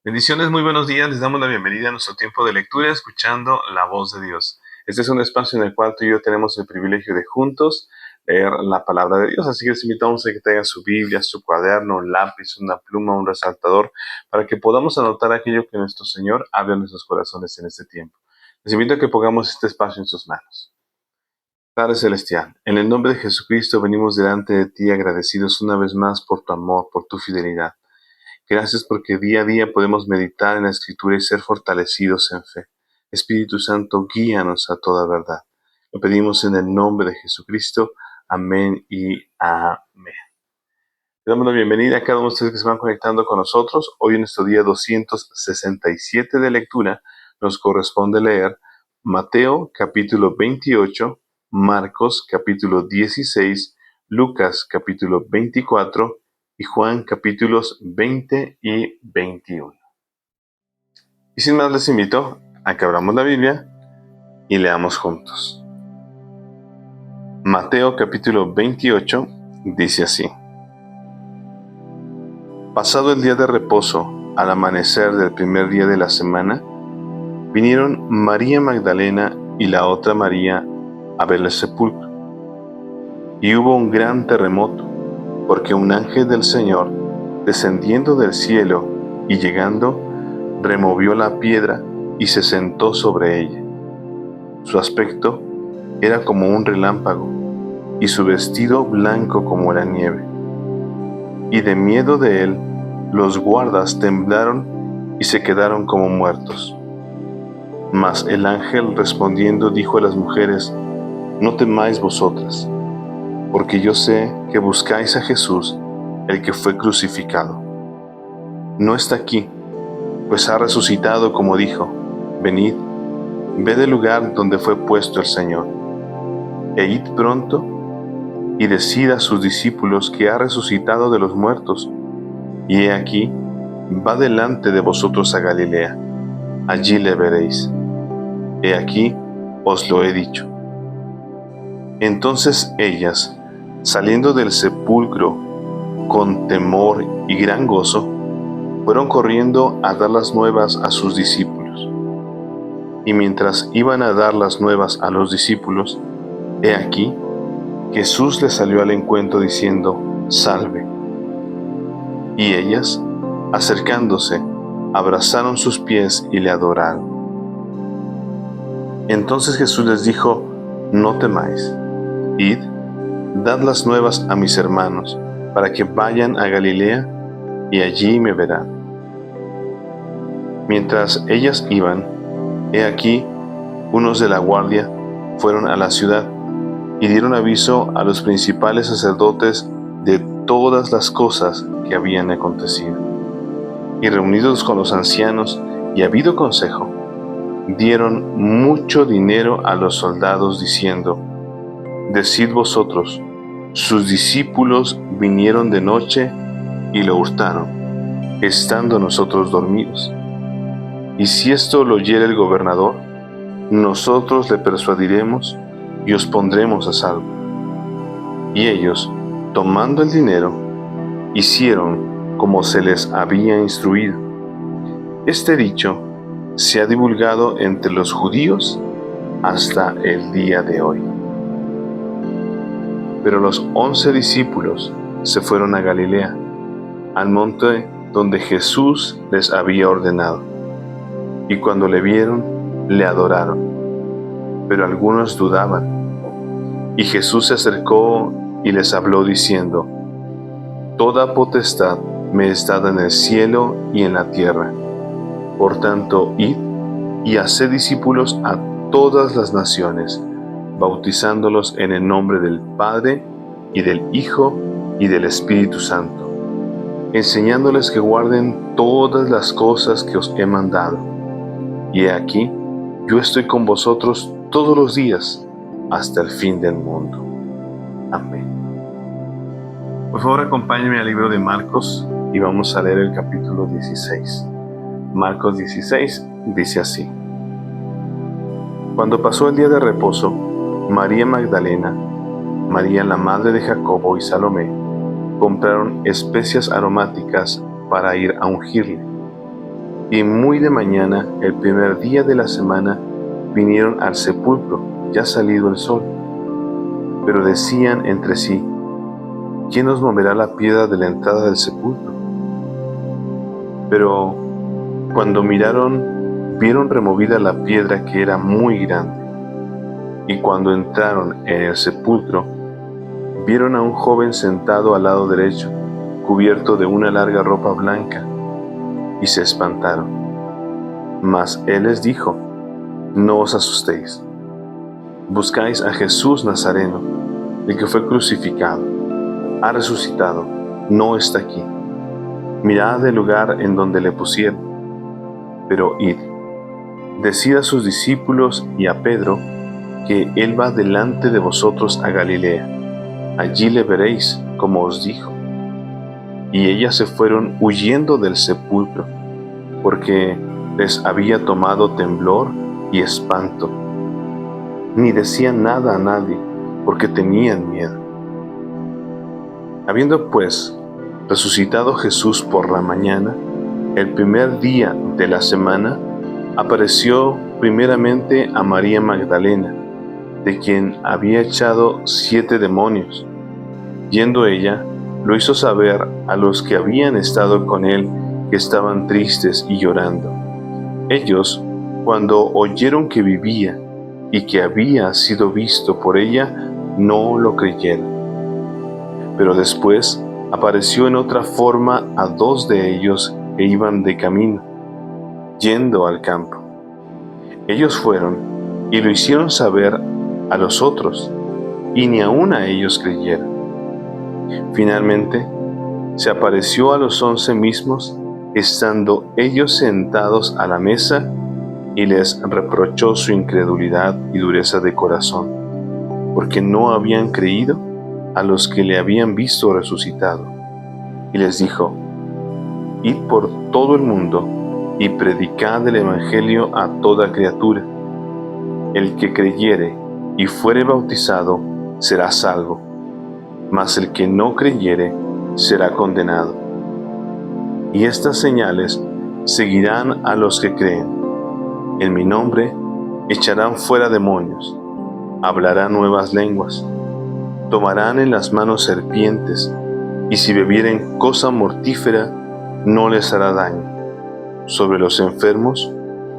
Bendiciones, muy buenos días. Les damos la bienvenida a nuestro tiempo de lectura, escuchando la voz de Dios. Este es un espacio en el cual tú y yo tenemos el privilegio de juntos leer la palabra de Dios. Así que les invitamos a que tengan su Biblia, su cuaderno, un lápiz, una pluma, un resaltador, para que podamos anotar aquello que nuestro Señor habla en nuestros corazones en este tiempo. Les invito a que pongamos este espacio en sus manos. Padre Celestial, en el nombre de Jesucristo venimos delante de ti agradecidos una vez más por tu amor, por tu fidelidad. Gracias porque día a día podemos meditar en la Escritura y ser fortalecidos en fe. Espíritu Santo, guíanos a toda verdad. Lo pedimos en el nombre de Jesucristo. Amén y amén. Le damos la bienvenida a cada uno de ustedes que se van conectando con nosotros. Hoy en nuestro día 267 de lectura nos corresponde leer Mateo capítulo 28, Marcos capítulo 16, Lucas capítulo 24 y Juan capítulos 20 y 21. Y sin más les invito a que abramos la Biblia y leamos juntos. Mateo capítulo 28 dice así: Pasado el día de reposo, al amanecer del primer día de la semana, vinieron María Magdalena y la otra María a ver el sepulcro. Y hubo un gran terremoto, porque un ángel del Señor, descendiendo del cielo y llegando, removió la piedra y se sentó sobre ella. Su aspecto era como un relámpago, y su vestido blanco como la nieve. Y de miedo de él, los guardas temblaron y se quedaron como muertos. Mas el ángel respondiendo dijo a las mujeres: No temáis vosotras, porque yo sé que buscáis a Jesús, el que fue crucificado. No está aquí, pues ha resucitado como dijo. Venid, ved el lugar donde fue puesto el Señor. E id pronto y decid a sus discípulos que ha resucitado de los muertos. Y he aquí, va delante de vosotros a Galilea. Allí le veréis. He aquí, os lo he dicho. Entonces ellas, saliendo del sepulcro con temor y gran gozo, fueron corriendo a dar las nuevas a sus discípulos. Y mientras iban a dar las nuevas a los discípulos, he aquí, Jesús les salió al encuentro diciendo: Salve. Y ellas, acercándose, abrazaron sus pies y le adoraron. Entonces Jesús les dijo: No temáis. Id, dad las nuevas a mis hermanos, para que vayan a Galilea, y allí me verán. Mientras ellas iban, he aquí, unos de la guardia fueron a la ciudad y dieron aviso a los principales sacerdotes de todas las cosas que habían acontecido. Y reunidos con los ancianos y habido consejo, dieron mucho dinero a los soldados, diciendo: Decid vosotros, sus discípulos vinieron de noche y lo hurtaron, estando nosotros dormidos. Y si esto lo oyere el gobernador, nosotros le persuadiremos y os pondremos a salvo. Y ellos, tomando el dinero, hicieron como se les había instruido. Este dicho se ha divulgado entre los judíos hasta el día de hoy. Pero los 11 discípulos se fueron a Galilea, al monte donde Jesús les había ordenado. Y cuando le vieron, le adoraron. Pero algunos dudaban. Y Jesús se acercó y les habló diciendo: Toda potestad me es dada en el cielo y en la tierra. Por tanto, id y haced discípulos a todas las naciones, bautizándolos en el nombre del Padre, y del Hijo, y del Espíritu Santo, enseñándoles que guarden todas las cosas que os he mandado. Y he aquí, yo estoy con vosotros todos los días, hasta el fin del mundo. Amén. Por favor, acompáñenme al libro de Marcos y vamos a leer el capítulo 16. Marcos 16 dice así: Cuando pasó el día de reposo, María Magdalena, María la madre de Jacobo y Salomé compraron especias aromáticas para ir a ungirle. Y muy de mañana, el primer día de la semana, vinieron al sepulcro, ya salido el sol. Pero decían entre sí: ¿quién nos moverá la piedra de la entrada del sepulcro? Pero cuando miraron, vieron removida la piedra, que era muy grande. Y cuando entraron en el sepulcro, vieron a un joven sentado al lado derecho, cubierto de una larga ropa blanca, y se espantaron. Mas él les dijo: no os asustéis. Buscáis a Jesús Nazareno, el que fue crucificado. Ha resucitado, no está aquí. Mirad el lugar en donde le pusieron. Pero id, decid a sus discípulos y a Pedro que él va delante de vosotros a Galilea. Allí le veréis, como os dijo. Y ellas se fueron huyendo del sepulcro, porque les había tomado temblor y espanto. Ni decían nada a nadie, porque tenían miedo. Habiendo pues resucitado Jesús por la mañana, el primer día de la semana, apareció primeramente a María Magdalena, de quien había echado 7 demonios. Yendo ella, lo hizo saber a los que habían estado con él, que estaban tristes y llorando. Ellos, cuando oyeron que vivía y que había sido visto por ella, no lo creyeron. Pero después apareció en otra forma a 2 de ellos que iban de camino, yendo al campo. Ellos fueron y lo hicieron saber a los otros, y ni aun a ellos creyeron. Finalmente, se apareció a los 11 mismos, estando ellos sentados a la mesa, y les reprochó su incredulidad y dureza de corazón, porque no habían creído a los que le habían visto resucitado. Y les dijo: id por todo el mundo y predicad el evangelio a toda criatura. El que creyere y fuere bautizado será salvo, mas el que no creyere será condenado. Y estas señales seguirán a los que creen. En mi nombre echarán fuera demonios, hablarán nuevas lenguas, tomarán en las manos serpientes, y si bebieren cosa mortífera, no les hará daño. Sobre los enfermos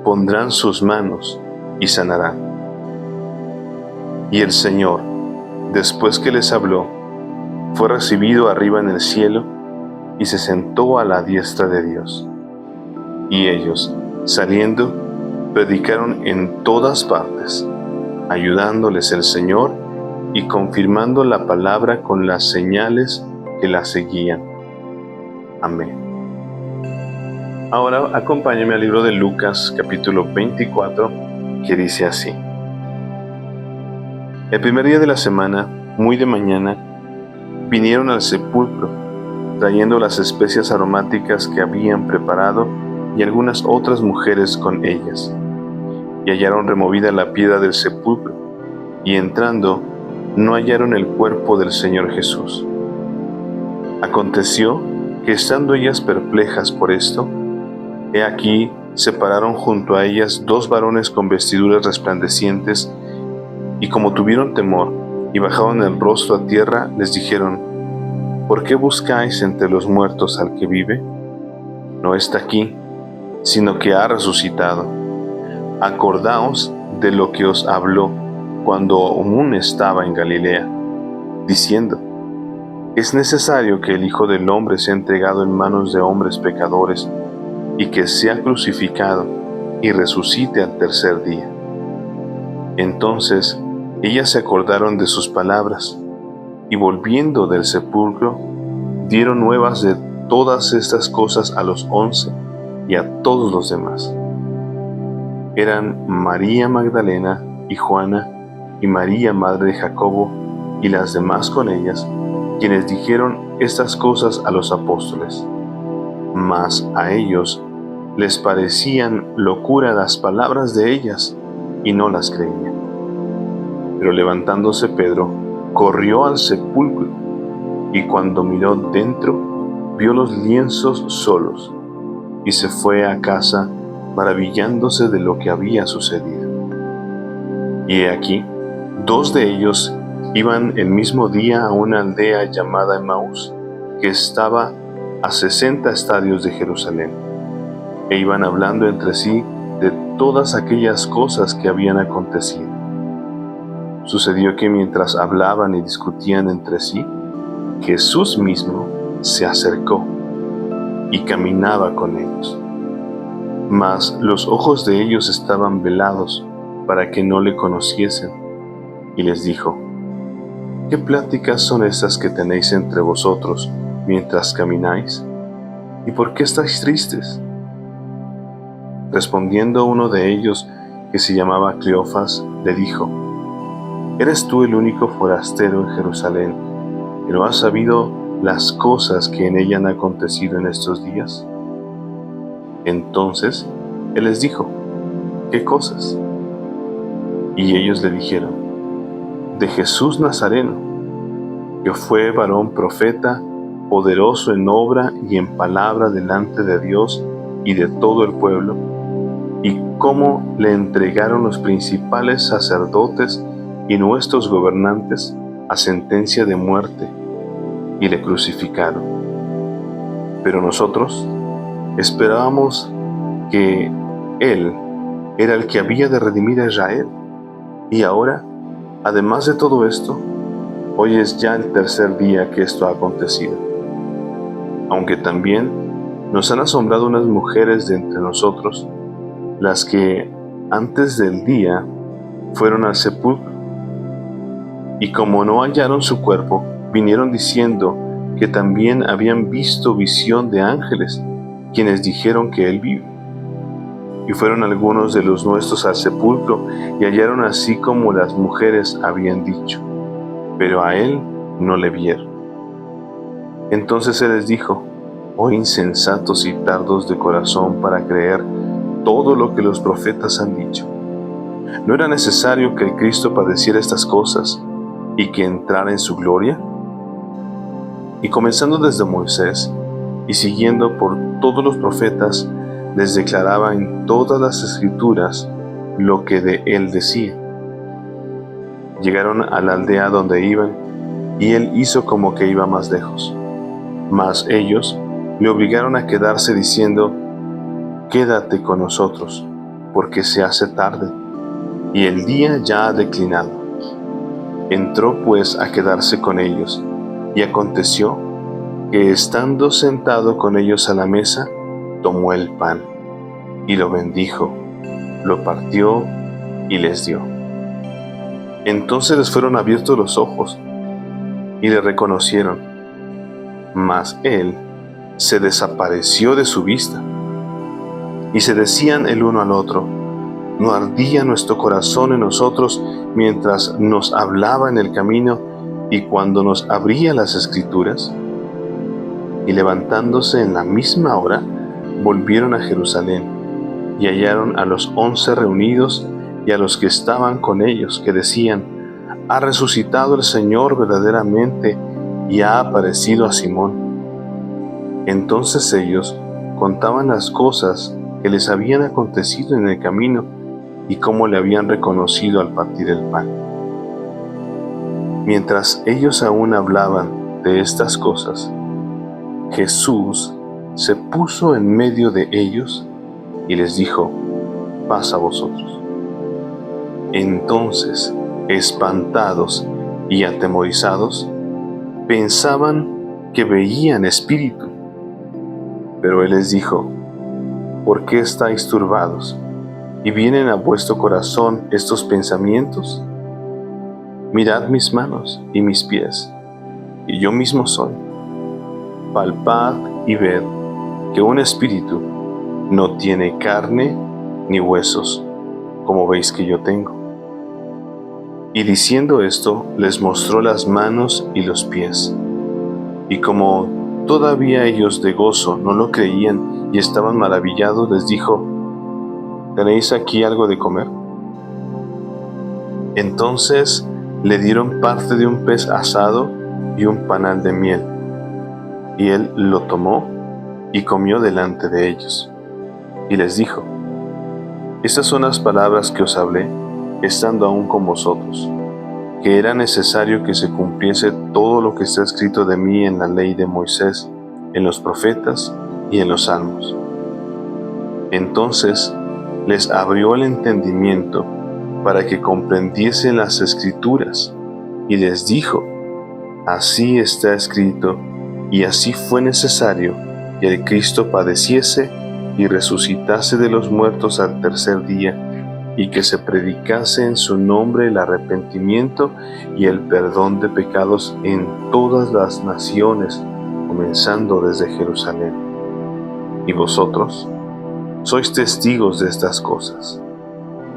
pondrán sus manos y sanarán. Y el Señor, después que les habló, fue recibido arriba en el cielo y se sentó a la diestra de Dios. Y ellos, saliendo, predicaron en todas partes, ayudándoles el Señor y confirmando la palabra con las señales que la seguían. Amén. Ahora acompáñame al libro de Lucas, capítulo 24, que dice así. El primer día de la semana, muy de mañana, vinieron al sepulcro, trayendo las especias aromáticas que habían preparado y algunas otras mujeres con ellas. Y hallaron removida la piedra del sepulcro, y entrando, no hallaron el cuerpo del Señor Jesús. Aconteció que, estando ellas perplejas por esto, he aquí se pararon junto a ellas 2 varones con vestiduras resplandecientes, y como tuvieron temor y bajaron el rostro a tierra, les dijeron: ¿por qué buscáis entre los muertos al que vive? No está aquí, sino que ha resucitado. Acordaos de lo que os habló cuando aún estaba en Galilea, diciendo: es necesario que el Hijo del Hombre sea entregado en manos de hombres pecadores, y que sea crucificado y resucite al tercer día. Entonces ellas se acordaron de sus palabras, y volviendo del sepulcro, dieron nuevas de todas estas cosas a los 11 y a todos los demás. Eran María Magdalena y Juana, y María, madre de Jacobo, y las demás con ellas, quienes dijeron estas cosas a los apóstoles. Mas a ellos les parecían locura las palabras de ellas, y no las creían. Pero levantándose Pedro, corrió al sepulcro, y cuando miró dentro, vio los lienzos solos, y se fue a casa maravillándose de lo que había sucedido. Y he aquí, 2 de ellos iban el mismo día a una aldea llamada Emaús, que estaba a 60 estadios de Jerusalén, e iban hablando entre sí de todas aquellas cosas que habían acontecido. Sucedió que mientras hablaban y discutían entre sí, Jesús mismo se acercó y caminaba con ellos. Mas los ojos de ellos estaban velados para que no le conociesen, y les dijo: ¿Qué pláticas son estas que tenéis entre vosotros mientras camináis? ¿Y por qué estáis tristes? Respondiendo uno de ellos, que se llamaba Cleofas, le dijo: ¿Eres tú el único forastero en Jerusalén que no has sabido las cosas que en ella han acontecido en estos días? Entonces él les dijo: ¿Qué cosas? Y ellos le dijeron: de Jesús Nazareno, que fue varón profeta, poderoso en obra y en palabra delante de Dios y de todo el pueblo, y cómo le entregaron los principales sacerdotes y nuestros gobernantes a sentencia de muerte, y le crucificaron. Pero nosotros esperábamos que Él era el que había de redimir a Israel. Y ahora, además de todo esto, hoy es ya el 3er día que esto ha acontecido. Aunque también nos han asombrado unas mujeres de entre nosotros, las que antes del día fueron al sepulcro, y como no hallaron su cuerpo, vinieron diciendo que también habían visto visión de ángeles, quienes dijeron que él vive. Y fueron algunos de los nuestros al sepulcro y hallaron así como las mujeres habían dicho, pero a él no le vieron. Entonces él les dijo: oh insensatos y tardos de corazón para creer todo lo que los profetas han dicho. ¿No era necesario que el Cristo padeciera estas cosas y que entrara en su gloria? Y comenzando desde Moisés y siguiendo por todos los profetas, les declaraba en todas las escrituras lo que de él decía. Llegaron a la aldea donde iban, y él hizo como que iba más lejos. Mas ellos le obligaron a quedarse diciendo: quédate con nosotros, porque se hace tarde, y el día ya ha declinado. Entró pues a quedarse con ellos, y aconteció que estando sentado con ellos a la mesa, tomó el pan, y lo bendijo, lo partió y les dio. Entonces les fueron abiertos los ojos, y le reconocieron, mas él se desapareció de su vista. Y se decían el uno al otro: ¿no ardía nuestro corazón en nosotros mientras nos hablaba en el camino y cuando nos abría las escrituras? Y levantándose en la misma hora, volvieron a Jerusalén, y hallaron a los 11 reunidos y a los que estaban con ellos, que decían: ha resucitado el Señor verdaderamente y ha aparecido a Simón. Entonces ellos contaban las cosas que les habían acontecido en el camino y cómo le habían reconocido al partir el pan. Mientras ellos aún hablaban de estas cosas, Jesús se puso en medio de ellos y les dijo: paz a vosotros. Entonces, espantados y atemorizados, pensaban que veían espíritu. Pero él les dijo: ¿por qué estáis turbados? ¿Y vienen a vuestro corazón estos pensamientos? Mirad mis manos y mis pies, y yo mismo soy. Palpad y ved que un espíritu no tiene carne ni huesos, como veis que yo tengo. Y diciendo esto, les mostró las manos y los pies. Y como todavía ellos de gozo no lo creían y estaban maravillados, les dijo: ¿tenéis aquí algo de comer? Entonces le dieron parte de un pez asado y un panal de miel, y él lo tomó y comió delante de ellos. y les dijo: Estas son las palabras que os hablé, estando aún con vosotros, que era necesario que se cumpliese todo lo que está escrito de mí en la ley de Moisés, en los profetas y en los salmos. Entonces les abrió el entendimiento para que comprendiesen las Escrituras, y les dijo: Así está escrito, y así fue necesario que el Cristo padeciese y resucitase de los muertos al tercer día, y que se predicase en su nombre el arrepentimiento y el perdón de pecados en todas las naciones, comenzando desde Jerusalén. Y vosotros sois testigos de estas cosas.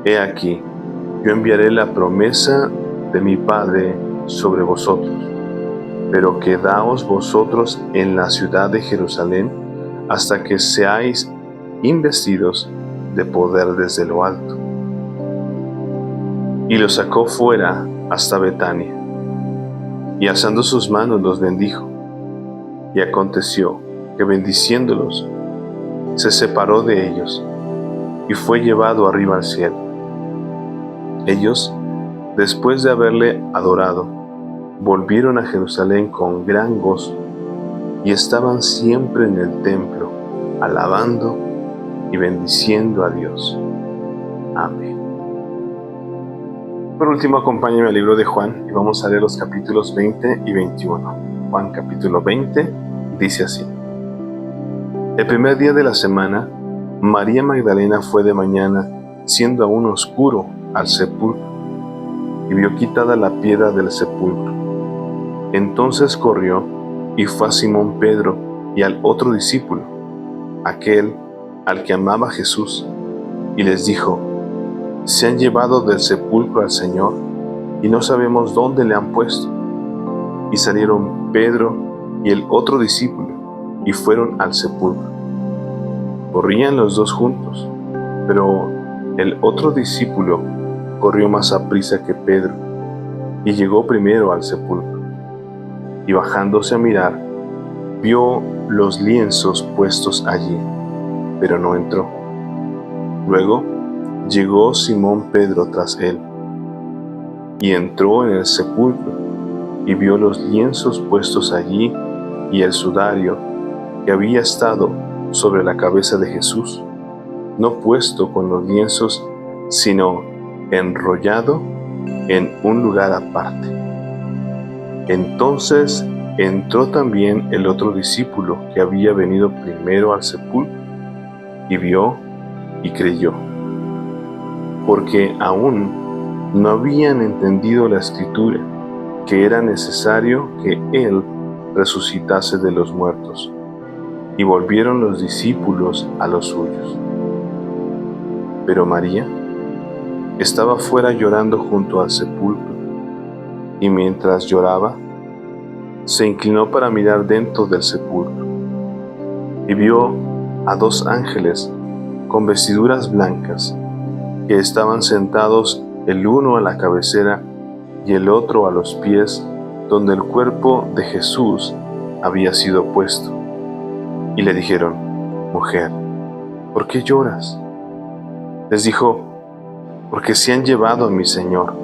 He aquí, yo enviaré la promesa de mi Padre sobre vosotros, pero quedaos vosotros en la ciudad de Jerusalén hasta que seáis investidos de poder desde lo alto. Y los sacó fuera hasta Betania, y alzando sus manos los bendijo. Y aconteció que bendiciéndolos, se separó de ellos, y fue llevado arriba al cielo. Ellos, después de haberle adorado, volvieron a Jerusalén con gran gozo, y estaban siempre en el templo, alabando y bendiciendo a Dios. Amén. Por último, acompáñame al libro de Juan y vamos a leer los capítulos 20 y 21. Juan capítulo 20 dice así: El primer día de la semana, María Magdalena fue de mañana, siendo aún oscuro, al sepulcro, y vio quitada la piedra del sepulcro. Entonces corrió y fue a Simón Pedro y al otro discípulo, aquel al que amaba Jesús, y les dijo: Se han llevado del sepulcro al Señor, y no sabemos dónde le han puesto. Y salieron Pedro y el otro discípulo, y fueron al sepulcro. Corrían los dos juntos, pero el otro discípulo corrió más aprisa que Pedro, y llegó primero al sepulcro. Y bajándose a mirar, vio los lienzos puestos allí, pero no entró. Luego llegó Simón Pedro tras él, y entró en el sepulcro, y vio los lienzos puestos allí, y el sudario que había estado sobre la cabeza de Jesús, no puesto con los lienzos, sino enrollado en un lugar aparte. Entonces entró también el otro discípulo que había venido primero al sepulcro, y vio y creyó, porque aún no habían entendido la Escritura, que era necesario que Él resucitase de los muertos. Y volvieron los discípulos a los suyos. Pero María estaba fuera llorando junto al sepulcro, y mientras lloraba, se inclinó para mirar dentro del sepulcro, y vio a dos ángeles con vestiduras blancas, que estaban sentados el uno a la cabecera y el otro a los pies, donde el cuerpo de Jesús había sido puesto. Y le dijeron: Mujer, ¿por qué lloras? Les dijo: Porque se han llevado a mi Señor,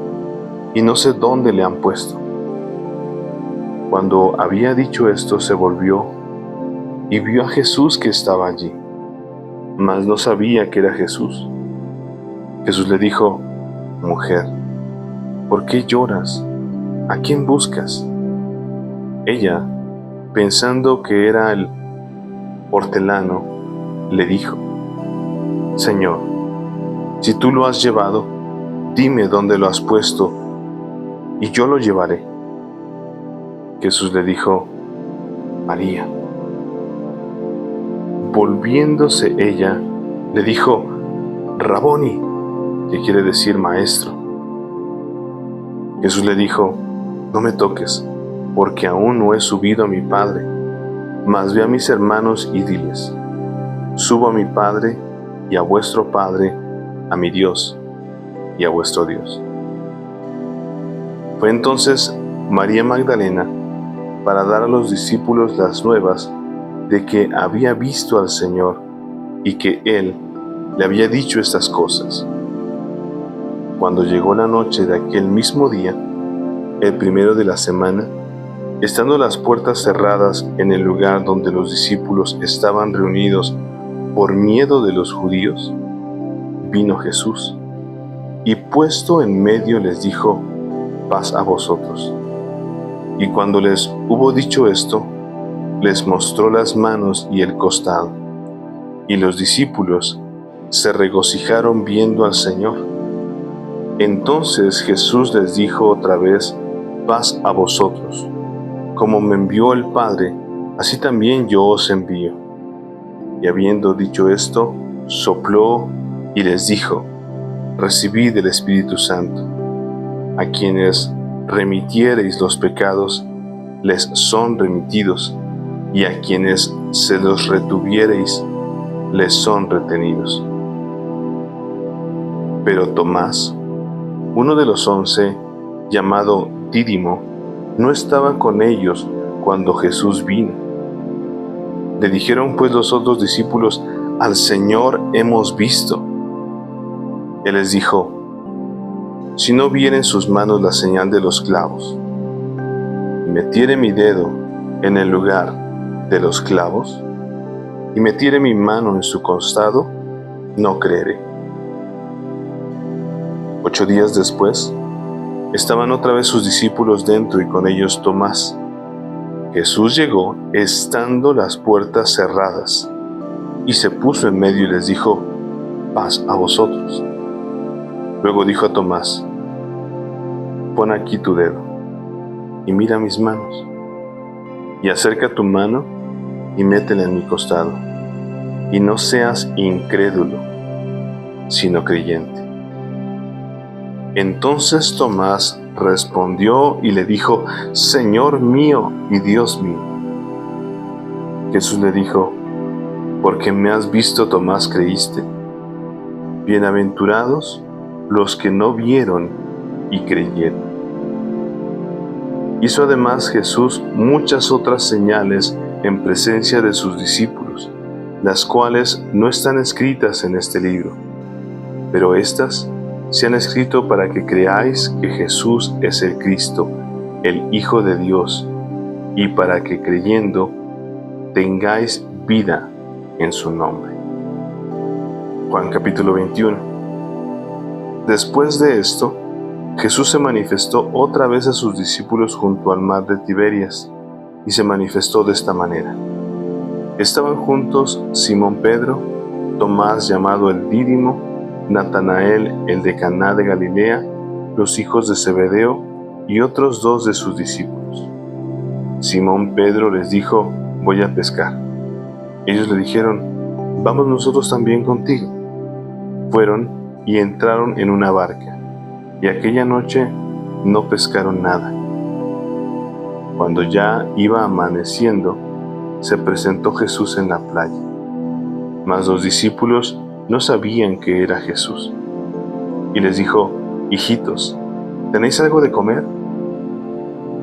y no sé dónde le han puesto. Cuando había dicho esto, se volvió y vio a Jesús que estaba allí, mas no sabía que era Jesús. Jesús le dijo: Mujer, ¿por qué lloras? ¿A quién buscas? Ella, pensando que era el hortelano, le dijo: Señor, si tú lo has llevado, dime dónde lo has puesto, y yo lo llevaré. Jesús le dijo: María. Volviéndose ella, le dijo: Raboni, que quiere decir maestro. Jesús le dijo: No me toques, porque aún no he subido a mi Padre, mas ve a mis hermanos y diles: Subo a mi Padre y a vuestro Padre, a mi Dios y a vuestro Dios. Fue entonces María Magdalena para dar a los discípulos las nuevas de que había visto al Señor y que Él le había dicho estas cosas. Cuando llegó la noche de aquel mismo día, el primero de la semana, estando las puertas cerradas en el lugar donde los discípulos estaban reunidos por miedo de los judíos, vino Jesús, y puesto en medio les dijo: paz a vosotros. Y cuando les hubo dicho esto, les mostró las manos y el costado. Y los discípulos se regocijaron viendo al Señor. Entonces Jesús les dijo otra vez: paz a vosotros. Como me envió el Padre, así también yo os envío. Y habiendo dicho esto, sopló y les dijo: recibid el Espíritu Santo. A quienes remitiereis los pecados, les son remitidos, y a quienes se los retuviereis, les son retenidos. Pero Tomás, uno de los 11, llamado Dídimo, no estaba con ellos cuando Jesús vino. Le dijeron pues los otros discípulos: al Señor hemos visto. Él les dijo: si no viere en sus manos la señal de los clavos, y metiere mi dedo en el lugar de los clavos, y metiere mi mano en su costado, no creeré. 8 días después, estaban otra vez sus discípulos dentro y con ellos Tomás. Jesús llegó estando las puertas cerradas, y se puso en medio y les dijo: paz a vosotros. Luego dijo a Tomás: pon aquí tu dedo, y mira mis manos, y acerca tu mano, y métela en mi costado, y no seas incrédulo, sino creyente. Entonces Tomás respondió y le dijo: Señor mío y Dios mío. Jesús le dijo: porque me has visto, Tomás, creíste. Bienaventurados los que no vieron y creyeron. Hizo además Jesús muchas otras señales en presencia de sus discípulos, las cuales no están escritas en este libro, pero éstas se han escrito para que creáis que Jesús es el Cristo, el Hijo de Dios, y para que creyendo tengáis vida en su nombre. Juan capítulo 21. Después de esto, Jesús se manifestó otra vez a sus discípulos junto al mar de Tiberias, y se manifestó de esta manera. Estaban juntos Simón Pedro, Tomás llamado el Dídimo, Natanael el de Caná de Galilea, los hijos de Zebedeo y otros 2 de sus discípulos. Simón Pedro les dijo: voy a pescar. Ellos le dijeron: vamos nosotros también contigo. Fueron y entraron en una barca, y aquella noche no pescaron nada. Cuando ya iba amaneciendo, se presentó Jesús en la playa, mas los discípulos no sabían que era Jesús. Y les dijo: hijitos, ¿tenéis algo de comer?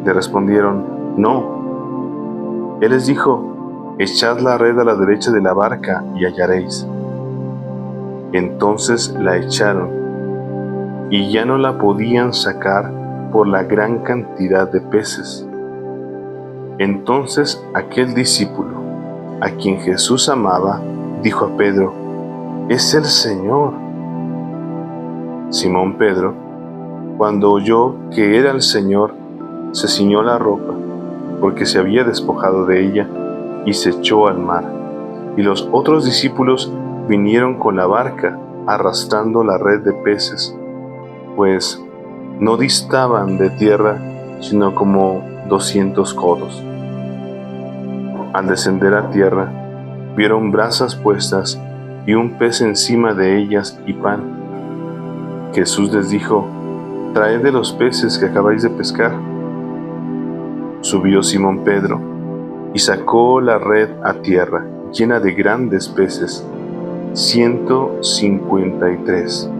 Le respondieron: no. Él les dijo: echad la red a la derecha de la barca y hallaréis. Entonces la echaron, y ya no la podían sacar por la gran cantidad de peces. Entonces aquel discípulo, a quien Jesús amaba, dijo a Pedro: ¡es el Señor! Simón Pedro, cuando oyó que era el Señor, se ciñó la ropa, porque se había despojado de ella, y se echó al mar. Y los otros discípulos vinieron con la barca, arrastrando la red de peces, pues no distaban de tierra sino como 200 codos. Al descender a tierra, vieron brasas puestas y un pez encima de ellas y pan. Jesús les dijo: traed de los peces que acabáis de pescar. Subió Simón Pedro y sacó la red a tierra, llena de grandes peces, 153.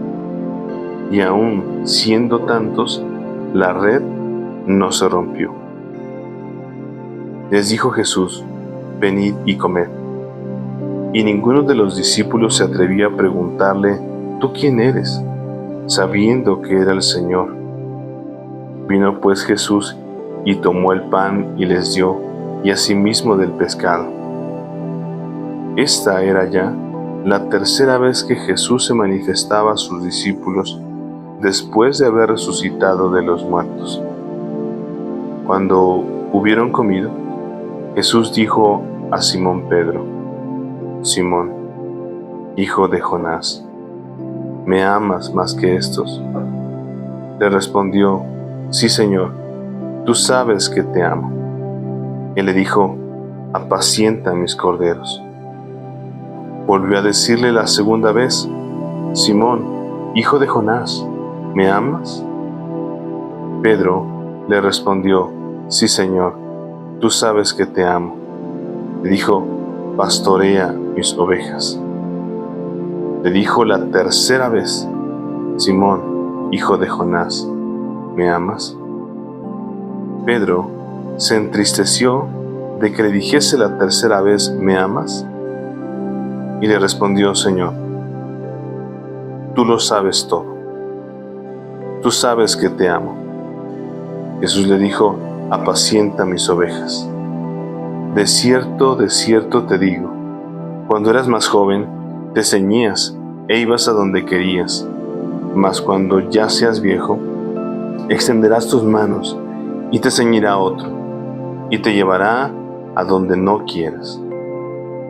Y aun siendo tantos, la red no se rompió. Les dijo Jesús: venid y comed. y ninguno de los discípulos se atrevía a preguntarle: ¿Tú quién eres?, sabiendo que era el Señor. Vino pues Jesús y tomó el pan y les dio, y asimismo del pescado. Esta era ya la tercera vez que Jesús se manifestaba a sus discípulos después de haber resucitado de los muertos. Cuando hubieron comido, Jesús dijo a Simón Pedro: Simón, hijo de Jonás, ¿me amas más que estos? Le respondió: Sí, Señor, tú sabes que te amo. Él le dijo: Apacienta mis corderos. Volvió a decirle la segunda vez: Simón, hijo de Jonás, ¿me amas? Pedro le respondió: Sí, Señor, tú sabes que te amo. Le dijo: Pastorea mis ovejas. Le dijo la tercera vez: Simón, hijo de Jonás, ¿me amas? Pedro se entristeció de que le dijese la tercera vez: ¿me amas? Y le respondió: Señor, tú lo sabes todo. Tú sabes que te amo. Jesús le dijo: Apacienta mis ovejas. De cierto te digo, cuando eras más joven, te ceñías e ibas a donde querías. Mas cuando ya seas viejo, extenderás tus manos y te ceñirá otro, y te llevará a donde no quieras.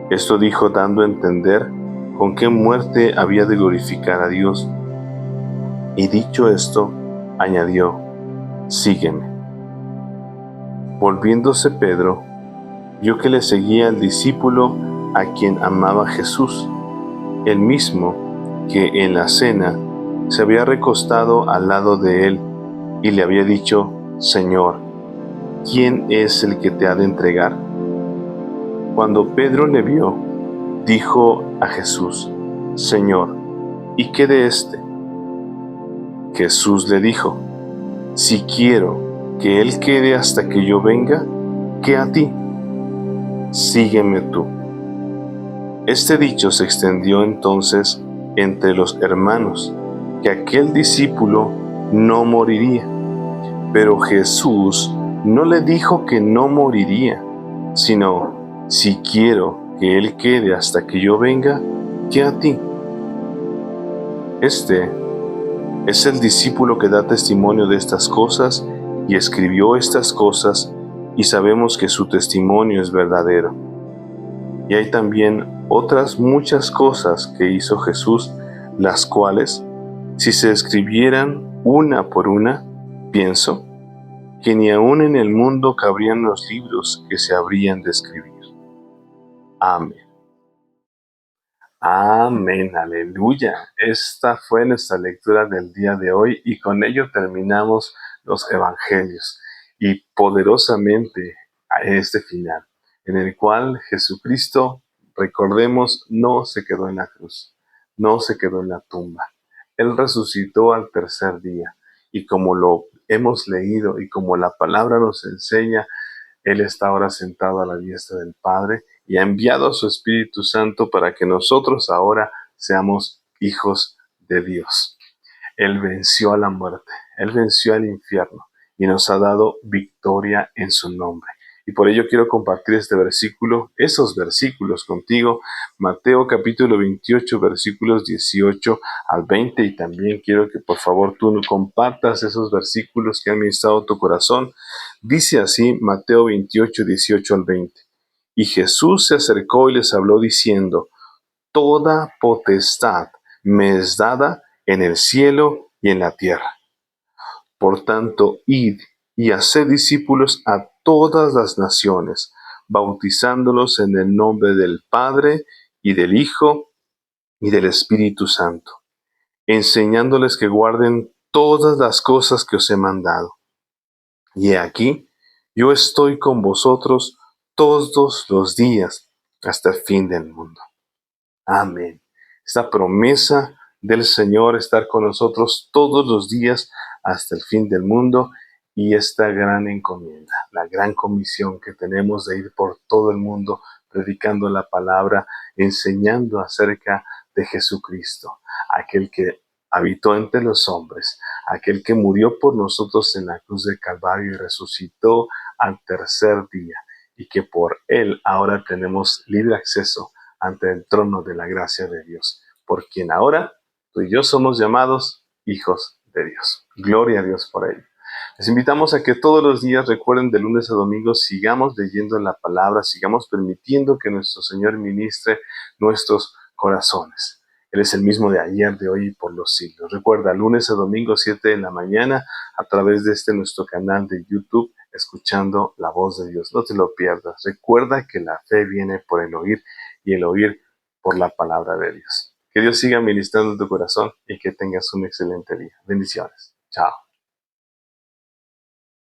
Esto dijo dando a entender con qué muerte había de glorificar a Dios. Y dicho esto, añadió: Sígueme. Volviéndose Pedro, vio que le seguía el discípulo a quien amaba Jesús, el mismo que en la cena se había recostado al lado de él y le había dicho: Señor, ¿quién es el que te ha de entregar? Cuando Pedro le vio, dijo a Jesús: Señor, ¿y qué de éste? Jesús le dijo: Si quiero que él quede hasta que yo venga, ¿qué a ti? Sígueme tú. Este dicho se extendió entonces entre los hermanos, que aquel discípulo no moriría. Pero Jesús no le dijo que no moriría, sino: Si quiero que él quede hasta que yo venga, ¿qué a ti? Este es el discípulo que da testimonio de estas cosas y escribió estas cosas, y sabemos que su testimonio es verdadero. Y hay también otras muchas cosas que hizo Jesús, las cuales, si se escribieran una por una, pienso que ni aun en el mundo cabrían los libros que se habrían de escribir. Amén. Amén, aleluya. Esta fue nuestra lectura del día de hoy y con ello terminamos los evangelios y poderosamente a este final, en el cual Jesucristo, recordemos, no se quedó en la cruz, no se quedó en la tumba. Él resucitó al tercer día y como lo hemos leído y como la palabra nos enseña, Él está ahora sentado a la diestra del Padre y ha enviado a su Espíritu Santo para que nosotros ahora seamos hijos de Dios. Él venció a la muerte, Él venció al infierno y nos ha dado victoria en su nombre. Y por ello quiero compartir este versículo, esos versículos contigo, Mateo capítulo 28, versículos 18 al 20, y también quiero que por favor tú compartas esos versículos que han ministrado tu corazón. Dice así Mateo 28, 18 al 20. Y Jesús se acercó y les habló diciendo: Toda potestad me es dada en el cielo y en la tierra. Por tanto, id y haced discípulos a todas las naciones, bautizándolos en el nombre del Padre y del Hijo y del Espíritu Santo, enseñándoles que guarden todas las cosas que os he mandado. Y he aquí, yo estoy con vosotros todos los días hasta el fin del mundo. Amén. Esta promesa del Señor, estar con nosotros todos los días hasta el fin del mundo, y esta gran encomienda, la gran comisión que tenemos de ir por todo el mundo predicando la palabra, enseñando acerca de Jesucristo, aquel que habitó entre los hombres, aquel que murió por nosotros en la cruz del Calvario y resucitó al tercer día, y que por él ahora tenemos libre acceso ante el trono de la gracia de Dios, por quien ahora tú y yo somos llamados hijos de Dios. Gloria a Dios por ello. Les invitamos a que todos los días, recuerden, de lunes a domingo, sigamos leyendo la palabra, sigamos permitiendo que nuestro Señor ministre nuestros corazones. Él es el mismo de ayer, de hoy y por los siglos. Recuerda, lunes a domingo, 7 de la mañana, a través de nuestro canal de YouTube, escuchando la voz de Dios. No te lo pierdas. Recuerda que la fe viene por el oír y el oír por la palabra de Dios. Que Dios siga ministrando tu corazón y que tengas un excelente día. Bendiciones. Chao.